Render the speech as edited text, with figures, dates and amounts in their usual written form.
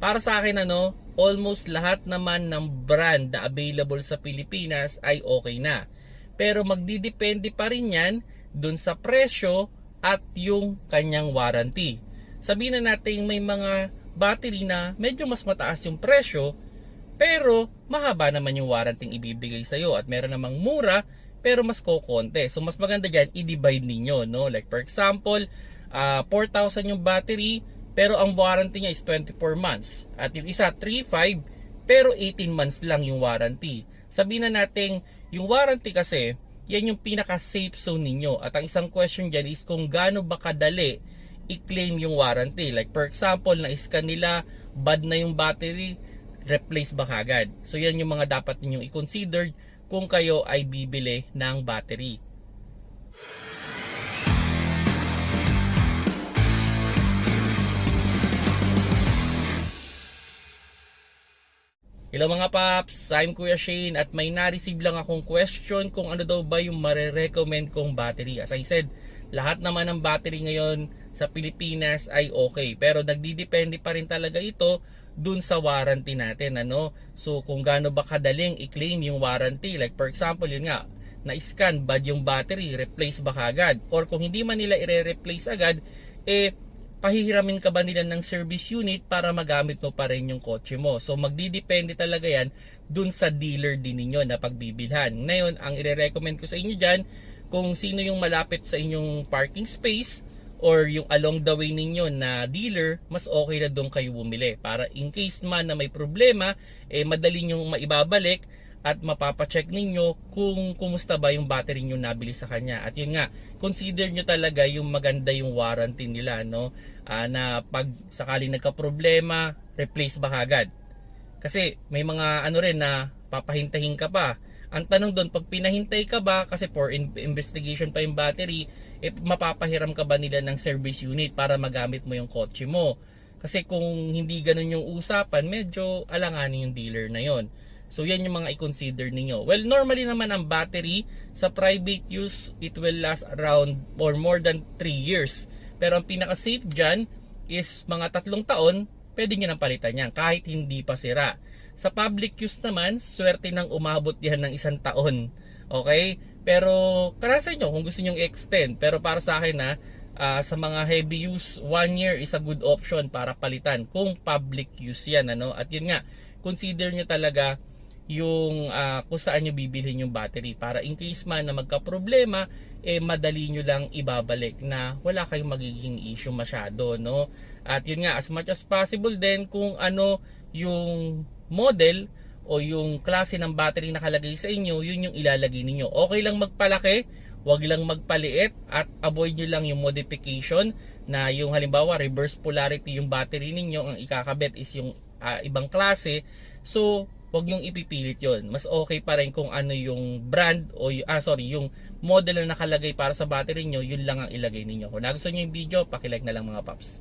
para sa akin almost lahat naman ng brand na available sa Pilipinas ay okay na. Pero magdidepende pa rin yan dun sa presyo at yung kanyang warranty. Sabihin na natin may mga battery na medyo mas mataas yung presyo, pero mahaba naman yung warranty ibibigay sa'yo, at meron namang mura pero mas kokonti. So mas maganda dyan, i-divide ninyo, no? Like for example, 4,000 yung battery, pero ang warranty niya is 24 months. At yung isa, 3,500, pero 18 months lang yung warranty. Sabihin na natin, yung warranty kasi, yan yung pinaka-safe zone ninyo. At ang isang question dyan is kung gaano ba kadali i-claim yung warranty. Like for example, na-scan nila, bad na yung battery, replace ba kagad? So yan yung mga dapat ninyong i-consider kung kayo ay bibili ng battery. Hello mga paps, I'm Kuya Shane at may na-receive lang akong question kung ano daw ba yung mare-recommend kong battery. As I said, lahat naman ng battery ngayon sa Pilipinas ay okay, pero nagdidepende pa rin talaga ito dun sa warranty natin, So kung gaano ba kadaling i-claim yung warranty, like for example, yun nga, na-scan bad yung battery, replace ba kagad? Or kung hindi man nila i-replace agad, pahihiramin ka ba nila ng service unit para magamit mo pa rin yung kotse mo? So magdidepende talaga yan dun sa dealer din ninyo na pagbibilhan. Ngayon, ang i-recommend ko sa inyo dyan, kung sino yung malapit sa inyong parking space or yung along the way ninyo na dealer, mas okay na doon kayo bumili. Para in case man na may problema, madali nyong maibabalik at mapapacheck ninyo kung kumusta ba yung battery nyo nabili sa kanya. At yun nga, consider nyo talaga yung maganda yung warranty nila, na pag sakaling nagka-problema, replace ba kagad? Kasi may mga rin na papahintahin ka pa. Ang tanong doon, pag pinahintay ka ba, kasi for investigation pa yung battery, mapapahiram ka ba nila ng service unit para magamit mo yung kotse mo? Kasi kung hindi ganun yung usapan, medyo alanganin yung dealer na yon. So yan yung mga i-consider ninyo. Well, normally naman ang battery sa private use, it will last around or more than 3 years. Pero ang pinaka-safe dyan is mga 3 taon, pwede nyo nang palitan yan kahit hindi pa sira. Sa public use naman, swerte nang umabot yan ng 1 taon. Okay? Pero karasa nyo kung gusto nyo i-extend. Pero para sa akin sa mga heavy use, 1 year is a good option para palitan kung public use yan. At yun nga, consider nyo talaga yung kung saan nyo bibilhin yung battery para in case man na magka-problema, madali nyo lang ibabalik na wala kayong magiging issue masyado, At yun nga, as much as possible din kung ano yung model o yung klase ng battery nakalagay sa inyo, yun yung ilalagay ninyo. Okay lang magpalaki, wag lang magpaliit, at avoid nyo lang yung modification na yung halimbawa reverse polarity yung battery ninyo, ang ikakabit is yung ibang klase. So wag nyong ipipilit yon. Mas okay pa rin kung ano yung brand o yung model na nakalagay para sa battery nyo, yun lang ang ilagay ninyo. Kung nagustuhan nyo yung video, paki-like na lang mga paps.